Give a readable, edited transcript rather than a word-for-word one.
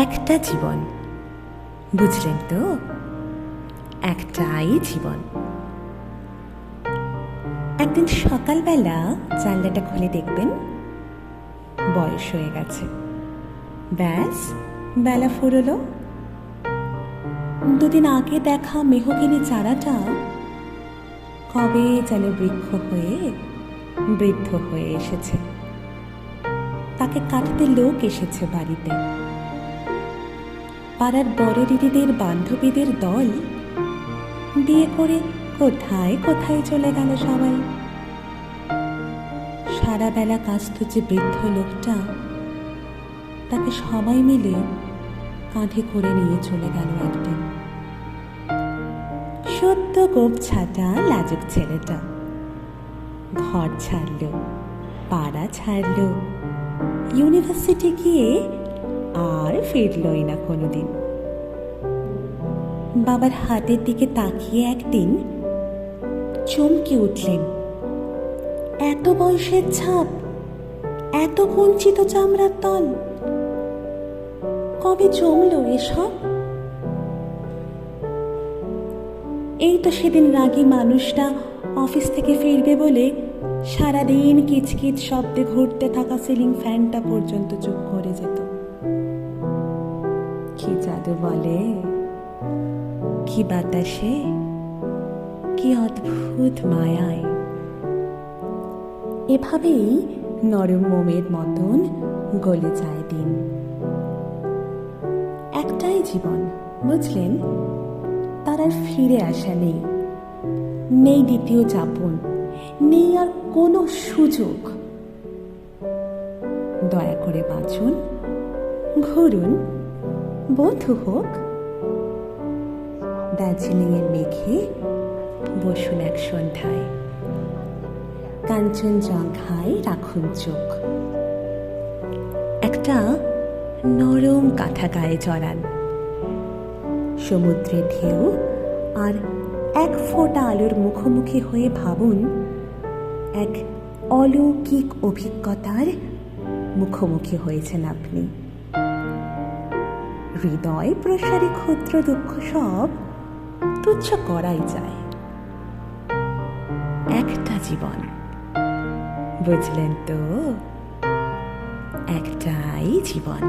একটা জীবন, বুঝলেন তো? একটাই জীবন। একদিন সকালবেলা জানলাটা খুলে দেখবেন বয়স হয়ে গেছে। ব্যাস, বেলা ফুরলো। দুদিন আগে দেখা মেহগিনি চারাটা কবে যেন বৃক্ষ হয়ে বৃদ্ধ হয়ে এসেছে। তাকে কাটতে লোক এসেছে বাড়িতে। পাড়ার বড় দিদিদের বান্ধবীদের দল বিয়ে করে কোথায় কোথায় চলে গেল সবাই। সারা বেলা কাস্ত যে বৃদ্ধ লোকটা, তাকে সবাই মিলে কাঁধে করে নিয়ে চলে গেল একদিন। সদ্য গোপ ছাটা লাজুক ছেলেটা ঘর ছাড়ল, পাড়া ছাড়ল, ইউনিভার্সিটি গিয়ে আর ফিরলই না কোনোদিন। বাবার হাতের দিকে তাকিয়ে একদিন চমকে উঠলেন। এত বয়সের ছাপ, এত কুঞ্চিত চামড়ার তল, কবে জমলো এসব? এই তো সেদিন রাগী মানুষটা অফিস থেকে ফিরবে বলে সারাদিন কিচকিচ শব্দে ঘুরতে থাকা সিলিং ফ্যানটা পর্যন্ত চুপ করে যেত। কি জাদু বলে, কি বাতাসে, কি অদ্ভুত মায়ায়। এভাবেই নরম মোমের মতন গলে যায় দিন। একটাই জীবন, বুঝলেন? তার আর ফিরে আসা নেই, নেই দ্বিতীয় যাপন, নেই আর কোনো সুযোগ। দয়া করে বাঁচুন, ঘুরুন, বন্ধু হোক। দার্জিলিংয়ের মেঘে বসুন এক সন্ধ্যায়, কাঞ্চনজঙ্ঘায় রাখুন চোখ। একটা নরম কাঁথা গায়ে জড়ান, সমুদ্রের ঢেউ আর এক ফোঁটা আলোর মুখোমুখি হয়ে ভাবুন এক অলৌকিক অভিজ্ঞতার মুখোমুখি হয়েছেন আপনি। হৃদয় প্রসারী ক্ষুদ্র দুঃখ সব তুচ্ছ করাই যায়। একটা জীবন, বুঝলেন তো? একটাই জীবন।